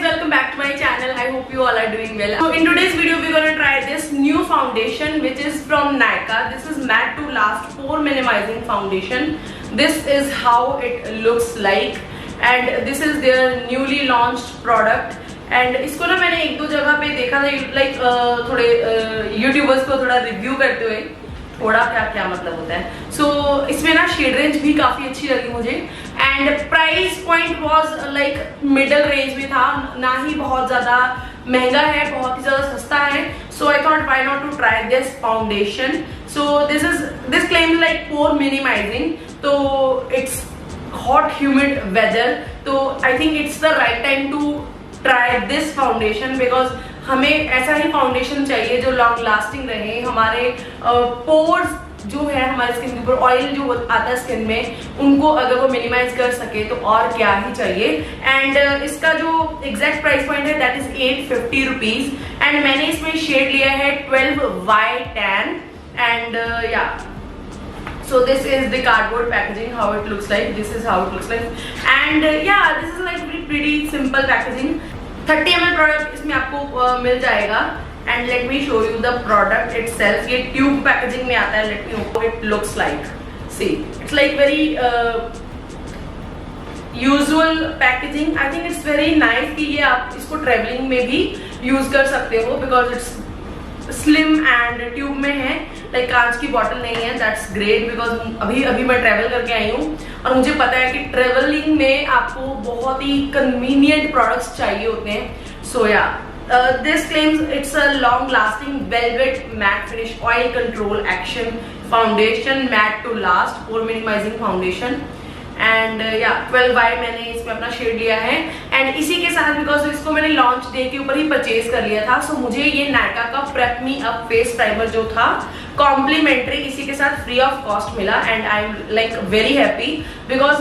welcome back to my channel. I hope you all are doing well. So in today's video we're going to try this new foundation which is from Nykaa. This is matte to last pore minimizing foundation. This is how it looks like and this is their newly launched product. And इसको ना मैंने एक दो जगह पे देखा था like थोड़े यूट्यूबर्स को थोड़ा रिव्यू करते हुए, थोड़ा क्या मतलब होता है। सो इसमें ना शेड रेंज भी काफी अच्छी लगी मुझे and price point was like middle range में था, ना ही बहुत ज्यादा महंगा है बहुत ही ज्यादा सस्ता है। So I thought why not to try this foundation. So this claims like pore minimising, तो इट्स हॉट ह्यूमिड वेदर, तो I think it's the right time to try this foundation because हमें ऐसा ही फाउंडेशन चाहिए जो long lasting रहे। हमारे pores जो है हमारे स्किन के ऊपर ऑयल जो आता है स्किन में, उनको अगर वो मिनिमाइज कर सके तो और क्या ही चाहिए। एंड इसका जो एग्जैक्ट प्राइस पॉइंट है दैट इज 850 रुपीज एंड मैंने इसमें शेड लिया है 12Y tan एंड या so this is the cardboard packaging, how it looks like. This is how it looks like and yeah, this is like pretty simple packaging. 30 ml product इसमें आपको मिल जाएगा and let me show you the product itself. ये tube packaging में आता है. Let me know how it looks like. See, it's like very usual packaging. I think it's very nice कि ये आप इसको traveling में भी use कर सकते हो because it's slim and tube में है, लाइक कांच की बॉटल नहीं है। दैट्स ग्रेट बिकॉज अभी मैं ट्रेवल करके आई हूँ और मुझे पता है कि ट्रेवलिंग में आपको बहुत ही कन्वीनियंट प्रोडक्ट्स चाहिए होते हैं। So yeah this claims it's a long lasting velvet matte finish oil control action foundation matte to last pore minimizing foundation and yeah 12Y मैंने इसमें अपना शेड लिया है एंड इसी के साथ बिकॉज इसको मैंने लॉन्च डे के ऊपर ही परचेज कर लिया था। सो मुझे ये नायका का prep me up face primer जो था कॉम्प्लीमेंट्री इसी के साथ फ्री ऑफ कॉस्ट मिला and I am like very happy because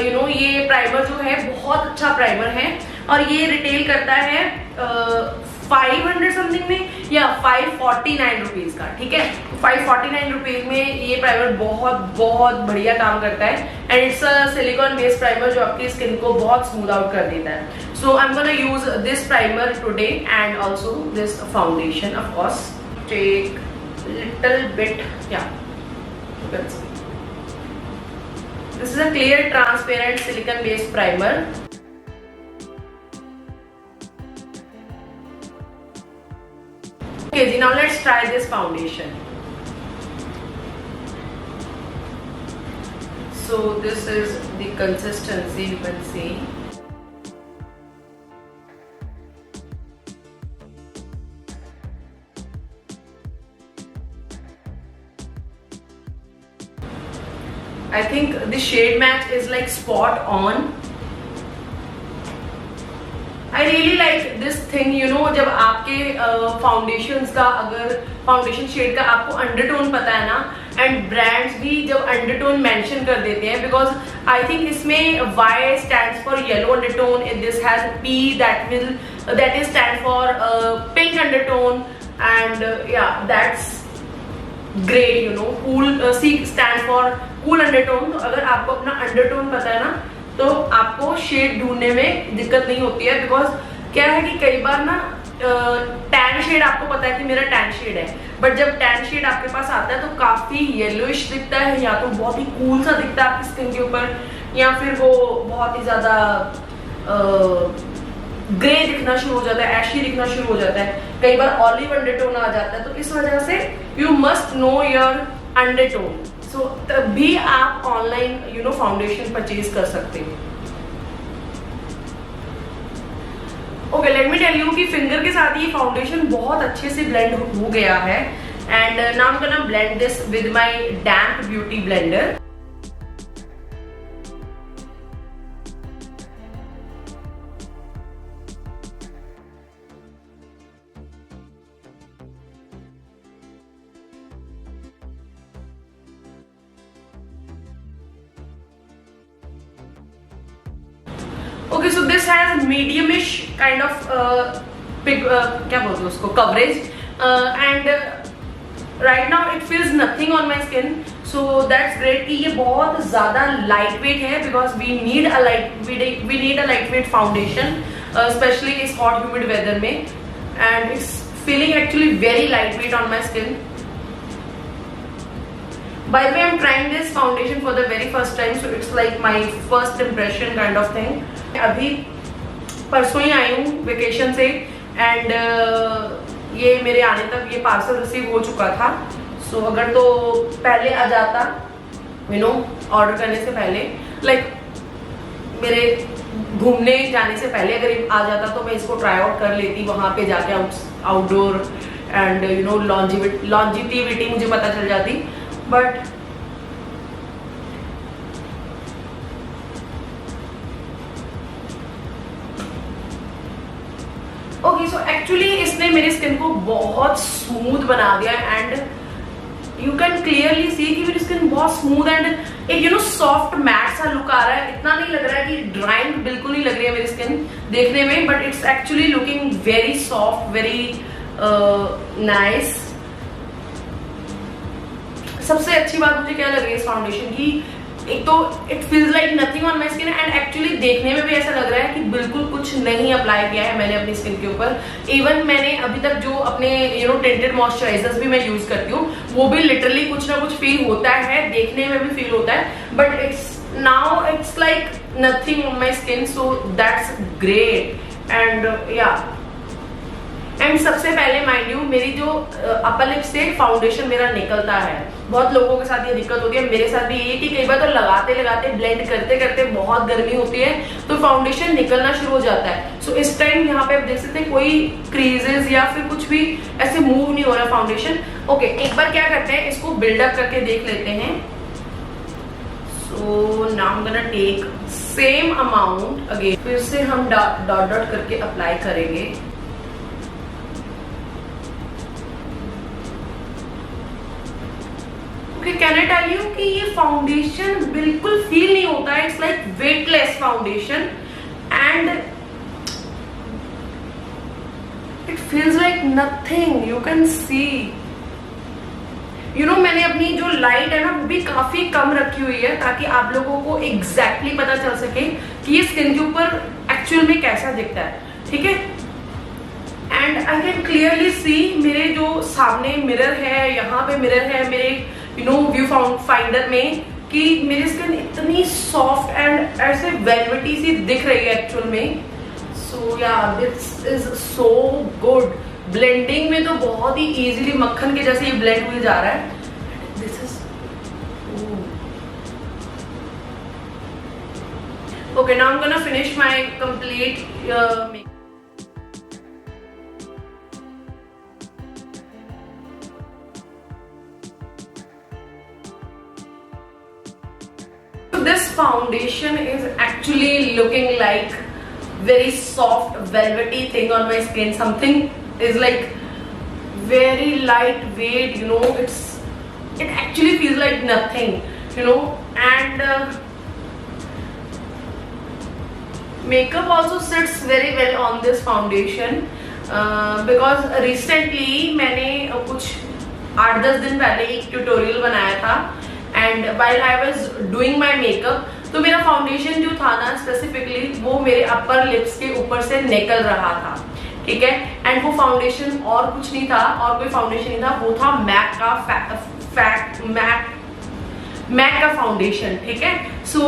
you know ये प्राइमर जो है बहुत अच्छा प्राइमर है और ये रिटेल करता है 500 समथिंग में या 549 रुपीज का, ठीक है। 549 रुपीज में ये प्राइमर बहुत बढ़िया काम करता है and it's a silicon based primer जो आपकी स्किन को बहुत स्मूथ आउट कर देता है। So I am gonna use this primer today and also this foundation of course. Take little bit, yeah this is a clear transparent silicone based primer. Okay, now let's try this foundation. So this is the consistency, you can see. I think the shade match is like spot on. I really like this thing, you know, जब आपके foundations का अगर foundation shade का आपको undertone पता है ना and brands भी जब अंडरटोन मेंशन कर देते हैं बिकॉज आई थिंक इसमें Y stands for yellow undertone, this has P that is stand for pink undertone and yeah, that's great, you know. Cool C stand for cool undertone. तो अगर आपको अपना undertone पता है ना तो आपको शेड ढूंढने में दिक्कत नहीं होती है बिकॉज क्या है कि कई बार ना टैन शेड आपको पता है कि मेरा टैन शेड है बट जब टैन शेड आपके पास आता है तो काफी येलोइश दिखता है या तो बहुत ही कूल सा दिखता है आपकी स्किन के ऊपर या फिर वो बहुत ही ज्यादा ग्रे दिखना शुरू हो जाता है, एशी दिखना शुरू हो जाता है, कई बार ऑलिव अंडरटोन आ जाता है। तो इस वजह से you must know your undertone. So तभी आप online you know foundation purchase कर सकते हो। Okay, let me tell you कि फिंगर के साथ ये फाउंडेशन बहुत अच्छे से ब्लेंड हो गया है and now I am gonna blend this with my damp beauty blender. Okay, so this has medium-ish kind of क्या बोलते हैं उसको coverage and right now it feels nothing on my skin, so that's great कि ये बहुत ज़्यादा lightweight है because we need a lightweight foundation specially इस हॉट ह्यूमिड वेदर में, and it's feeling actually very light weight on my skin. By the way, I'm trying this foundation for the very first time, so it's like my first impression kind of thing. अभी परसों ही आई हूँ vacation से, and ये मेरे आने तक ये parcel receive हो चुका था. सो अगर तो पहले आ जाता, ऑर्डर करने से पहले, लाइक मेरे घूमने जाने से पहले अगर आ जाता तो मैं इसको ट्राई आउट कर लेती वहाँ पे जाके, आउटडोर, एंड लॉन्जिविटी मुझे पता चल जाती. बट ओके, सो एक्चुअली इसने मेरी स्किन को बहुत स्मूथ बना दिया, and you can clearly see कि मेरी स्किन बहुत स्मूथ एंड एक सॉफ्ट मैट सा लुक आ रहा है. इतना नहीं लग रहा है कि ड्राइंग बिल्कुल नहीं लग रही है मेरी स्किन देखने में, but it's actually looking very soft, very nice. सबसे अच्छी बात मुझे क्या लग रही है इस फाउंडेशन की, एक तो it feels like nothing on my skin, and actually देखने में भी ऐसा लग रहा है कि बिल्कुल कुछ नहीं अप्लाई किया है मैंने अपनी स्किन के ऊपर. इवन मैंने अभी तक जो अपने टिंटेड मॉइस्चराइजर्स भी मैं यूज करती हूँ, वो भी लिटरली कुछ ना कुछ फील होता है, देखने में भी फील होता है, but it's like nothing on my skin. So that's great. And सबसे पहले माइंड यू, मेरी जो अपर लिप से फाउंडेशन मेरा निकलता है. बहुत लोगों के साथ ये दिक्कत होती है, मेरे साथ भी ये कि कई बार तो लगाते लगाते ब्लेंड करते करते बहुत गर्मी होती है तो फाउंडेशन निकलना शुरू हो जाता है. सो इस टाइम यहाँ पे आप देख सकते हैं कोई क्रीजेस या फिर कुछ भी ऐसे मूव नहीं हो रहा फाउंडेशन. ओके, एक बार क्या करते हैं, इसको बिल्डअप करके देख लेते हैं. So now I am gonna take same amount again, फिर से हम डॉट डॉट करके अप्लाई करेंगे. कैन आई टेल यू कि ये फाउंडेशन बिल्कुल फील नहीं होता है. It's like weightless foundation, and it feels like nothing. You can see, मैंने अपनी जो लाइट है ना वो भी काफी कम रखी हुई है, ताकि आप लोगों को एग्जैक्टली पता चल सके कि ये स्किन के ऊपर एक्चुअल में कैसा दिखता है. ठीक है, and I can clearly see मेरे जो सामने मिरर है, यहाँ पे मिरर है मेरे व्यू फाइंडर में, कि मेरी स्किन इतनी सॉफ्ट एंड ऐसे वेलवेटी सी दिख रही है एक्चुअल में. सो yeah this is so good. Blending में तो बहुत ही इजीली मक्खन के जैसे ये ब्लेंड हुए जा रहा है. This is okay. Now I am gonna finish my complete makeup. This foundation is actually looking like very soft velvety thing on my skin. Something is like very lightweight, it actually feels like nothing, and makeup also sits very well on this foundation, because recently मैंने कुछ 8-10 दिन पहले एक tutorial बनाया था, and while I was doing my makeup, तो मेरा foundation जो था ना स्पेसिफिकली वो मेरे अपर लिप्स के ऊपर से निकल रहा था. ठीक है, एंड वो फाउंडेशन और कुछ नहीं था, और कोई फाउंडेशन नहीं था, वो था मैक का फाउंडेशन. ठीक है, so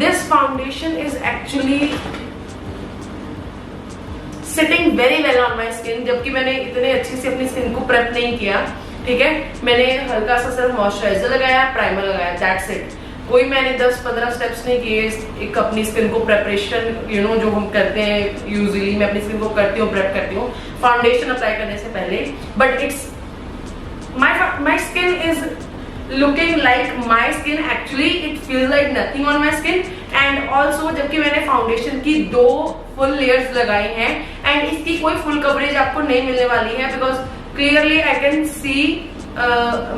this foundation is actually sitting very well on my skin, जबकि मैंने इतने अच्छे से अपनी स्किन को प्रेप नहीं किया. ठीक है, मैंने हल्का सा सिर्फ मॉइस्चराइजर लगाया, प्राइमर लगाया, दैट्स इट. कोई मैंने 10-15 स्टेप्स नहीं किए एक अपनी स्किन को प्रेपरेशन, जो हम करते हैं यूजुअली, मैं अपनी स्किन को करती हूँ, प्रेप करती हूँ फाउंडेशन अप्लाई करने से पहले. But it's my skin is looking like my skin. Actually it feels like nothing on my skin. And also जबकि मैंने फाउंडेशन की 2 फुल लेयर्स लगाई हैं, एंड इसकी कोई फुल कवरेज आपको नहीं मिलने वाली है, because clearly I can see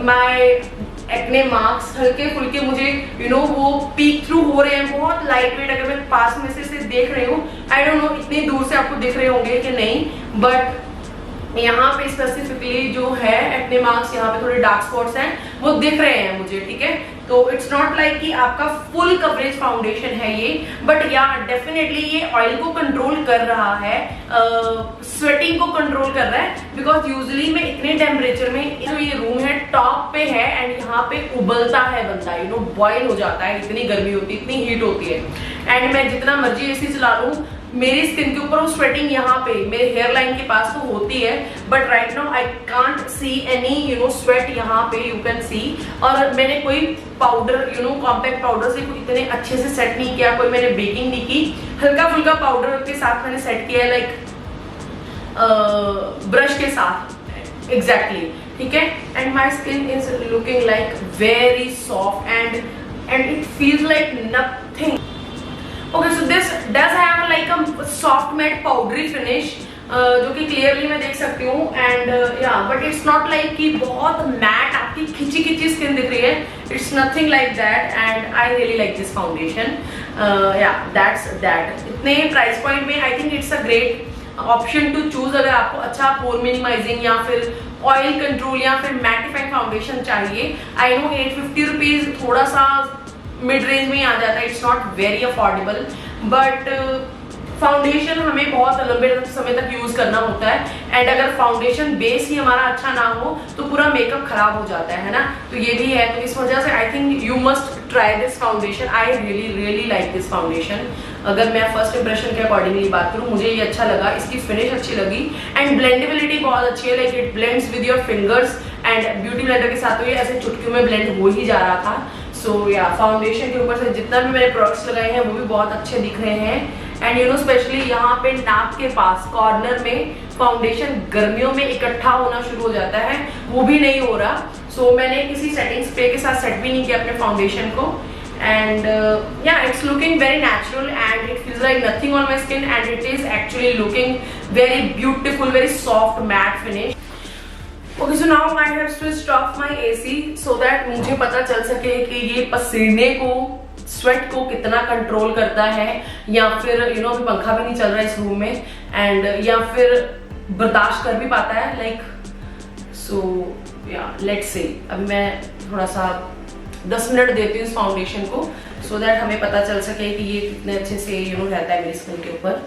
my acne marks हल्के फुल्के मुझे वो पीक थ्रू हो रहे हैं, बहुत लाइट वेट. अगर मैं पास में से देख रही हूँ, आई डोंट नो इतनी दूर से आपको दिख रहे होंगे कि नहीं, बट यहाँ पे स्पेसिफिकली जो है एक्ने मार्क्स, यहाँ पे थोड़े डार्क स्पॉट्स हैं, वो दिख रहे हैं मुझे. ठीक है, तो इट्स नॉट लाइक कि आपका फुल कवरेज फाउंडेशन है ये, बट या डेफिनेटली ये ऑयल को कंट्रोल कर रहा है, स्वेटिंग को कंट्रोल कर रहा है। बिकॉज यूजुअली मैं इतने टेम्परेचर में, जो ये रूम है टॉप पे है एंड यहाँ पे उबलता है बंदा, यू नो बॉयल हो जाता है, इतनी गर्मी होती है, इतनी हीट होती है, एंड मैं जितना मर्जी एसी चला लूं मेरी स्किन के ऊपर वो स्वेटिंग यहाँ पे मेरे हेयर लाइन के पास तो होती है, but right now I can't see any you know sweat यहाँ पे, यू कैन सी। और मैंने कोई powder you know compact powder से इतने अच्छे से सेट नहीं किया, कोई मैंने बेकिंग नहीं की, हल्का फुल्का पाउडर के साथ मैंने सेट किया है, लाइक ब्रश के साथ एग्जैक्टली, ठीक है। And my skin is looking like very soft and it feels like nothing. Okay, so this does have like a soft matte powdery finish, जो कि क्लियरली मैं देख सकती हूँ, एंड या बट इट्स नॉट लाइक कि बहुत मैट आपकी खिंची खिंची स्किन दिख रही है, it's nothing like that, and I really like this foundation. Yeah that's that. इतने प्राइस पॉइंट में I think it's a great option to choose अगर आपको अच्छा पोर मिनिमाइजिंग या फिर ऑयल कंट्रोल या फिर मैटिफाइंग फाउंडेशन चाहिए। आई नो 850 रुपीज थोड़ा सा मिड रेंज में ही आ जाता है, it's not very affordable, but foundation हमें बहुत लंबे समय तक यूज करना होता है, एंड अगर फाउंडेशन बेस ही हमारा अच्छा ना हो तो पूरा मेकअप खराब हो जाता है ना, तो ये भी है। तो इस वजह से I think you must try this foundation. I really like this foundation. अगर मैं फर्स्ट इंप्रेशन के अकॉर्डिंगली बात करूँ, मुझे ये अच्छा लगा, इसकी फिनिश अच्छी लगी, एंड ब्लेंडेबिलिटी बहुत अच्छी है, like it blends with your fingers, and beauty blender के साथ तो ये ऐसे चुटकियों में ब्लेंड हो ही जा रहा था। सो या फाउंडेशन के ऊपर से जितना भी मैंने प्रोडक्ट्स लगाए हैं वो भी बहुत अच्छे दिख रहे हैं, एंड यू नो स्पेशली यहाँ पे नाक के पास कॉर्नर में फाउंडेशन गर्मियों में इकट्ठा होना शुरू हो जाता है, वो भी नहीं हो रहा। सो मैंने किसी सेटिंग स्प्रे के साथ सेट भी नहीं किया अपने फाउंडेशन को, एंड या it's looking very natural and it feels like nothing on my skin, and it is actually looking very beautiful, very soft matte finish. Okay, so now I have switched off my AC so that मुझे पता चल सके कि ये पसीने को, sweat को कितना कंट्रोल करता है, या फिर यू नो अभी पंखा भी नहीं चल रहा है इस रूम में, एंड या फिर बर्दाश्त कर भी पाता है, लाइक सो या लेट्स से अभी मैं थोड़ा सा 10 मिनट देती हूँ इस फाउंडेशन को, सो दैट हमें पता चल सके कि ये कितने अच्छे से यू नो रहता है मेरी स्किन के ऊपर।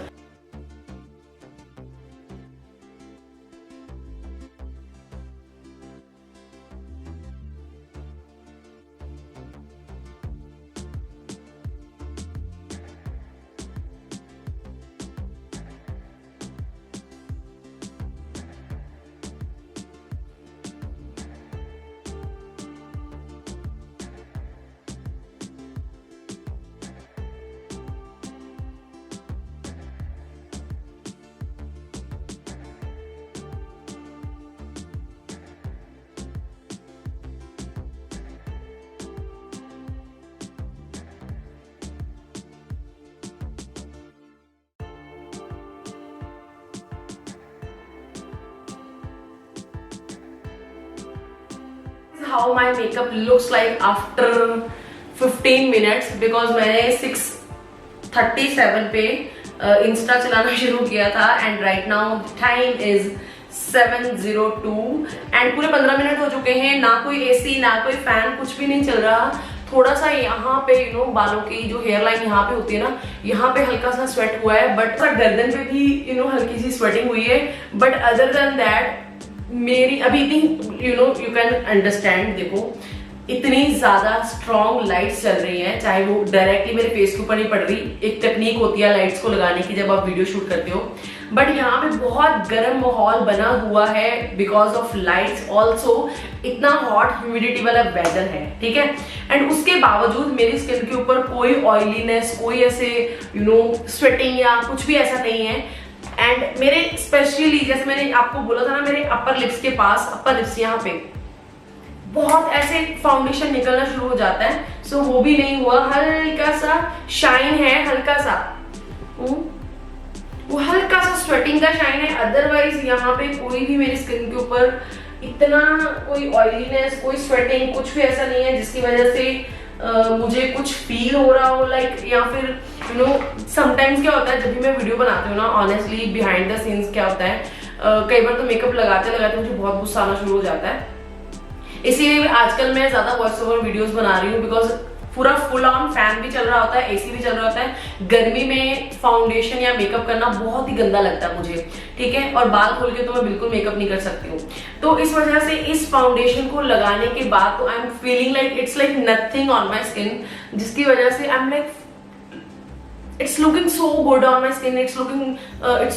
How my makeup looks like after 15 minutes, because मैंने 6:37 पे इंस्टा चलाना शुरू किया था, and right now time is 7:02 and पूरे 15 मिनट हो चुके हैं, ना कोई एसी ना कोई फैन, कुछ भी नहीं चल रहा। थोड़ा सा यहाँ पे यू नो बालों की जो हेयर लाइन यहाँ पे होती है ना, यहाँ पे हल्का सा स्वेट हुआ है, बट गर्दन पे भी यू नो हल्की सी स्वेटिंग हुई है, बट अदर देन दैट मेरी अभी इतनी you know you can understand, देखो इतनी ज्यादा स्ट्रॉन्ग लाइट्स चल रही हैं, चाहे वो डायरेक्टली मेरे फेस के ऊपर नहीं पड़ रही, एक टेक्निक होती है लाइट्स को लगाने की जब आप वीडियो शूट करते हो, बट यहाँ पे बहुत गर्म माहौल बना हुआ है बिकॉज ऑफ लाइट्स, ऑल्सो इतना हॉट ह्यूमिडिटी वाला वेदर है, ठीक है। एंड उसके बावजूद मेरी स्किन के ऊपर कोई ऑयलीनेस, कोई ऐसे यू नो स्वेटिंग या कुछ भी ऐसा नहीं है, एंड मेरे स्पेशली जैसे मैंने आपको बोला था ना, मेरे अपर लिप्स के पास, अपर लिप्स यहाँ पे बहुत ऐसे फाउंडेशन निकलना शुरू हो जाता है, सो वो भी नहीं हुआ, हल्का सा शाइन है, हल्का सा वो हल्का सा स्वेटिंग का शाइन है, अदरवाइज यहाँ पे कोई भी मेरी स्किन के ऊपर इतना कोई ऑयलीनेस, कोई स्वेटिंग, कुछ भी ऐसा नहीं है जिसकी वजह से मुझे कुछ फील हो रहा हो, लाइक या फिर यू नो समटाइम्स क्या होता है जब भी मैं वीडियो बनाती हूँ ना, ऑनेस्टली बिहाइंड द सीन्स क्या होता है, कई बार तो मेकअप लगाते लगाते मुझे बहुत गुस्सा आना शुरू हो जाता है, इसीलिए आजकल मैं ज्यादा वॉइस ओवर वीडियोस बना रही हूँ, बिकॉज पूरा फुल ऑन फैन भी चल रहा होता है, एसी भी चल रहा होता है। गर्मी में फाउंडेशन या मेकअप करना बहुत ही गंदा लगता है मुझे, ठीक है, और बाल खोल के तो मैं बिल्कुल मेकअप नहीं कर सकती हूँ। तो इस वजह से इस फाउंडेशन को लगाने के बाद तो I am feeling like it's like nothing on my skin, जिसकी वजह से I am like it's looking so good on my skin, it's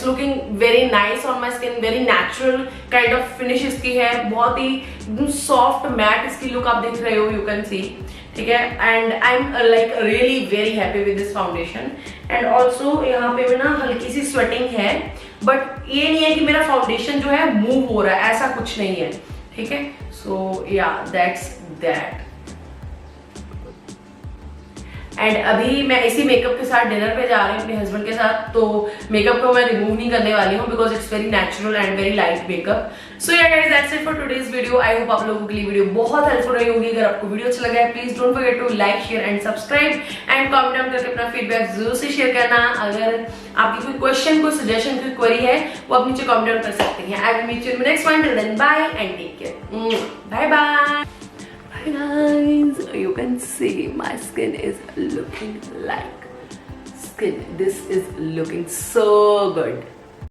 looking very nice on my skin, very natural kind of finish इसकी है, बहुत ही एकदम soft matte इसकी look आप देख रहे हो, you can see, ठीक है। And I am like really very happy with this foundation. And also यहाँ पे ना हल्की सी स्वेटिंग है, बट ये नहीं है कि मेरा फाउंडेशन जो है मूव हो रहा है, ऐसा कुछ नहीं है, ठीक है। सो या दैट्स दैट। एंड अभी मैं इसी मेकअप के साथ डिनर पे जा रही हूँ अपने हस्बैंड के साथ, तो मेकअप को मैं रिमूव नहीं करने वाली हूँ, because it's very natural and very light makeup. So yeah guys, that's it for today's video. I hope आप लोगों के लिए वीडियो बहुत हेल्पफुल रही होगी। अगर आपको वीडियो अच्छा लगा है, please don't forget to like, share and subscribe, and comment down करके अपना फीडबैक जरूर से शेयर करना। अगर आपकी कोई क्वेश्चन, कोई सजेशन, कोई क्वेरी है, वो आप नीचे कमेंट डाउन कर सकते हैं। I will meet you in next one, till then bye and take care, bye bye. Guys, you can see my skin is looking like skin. This is looking so good.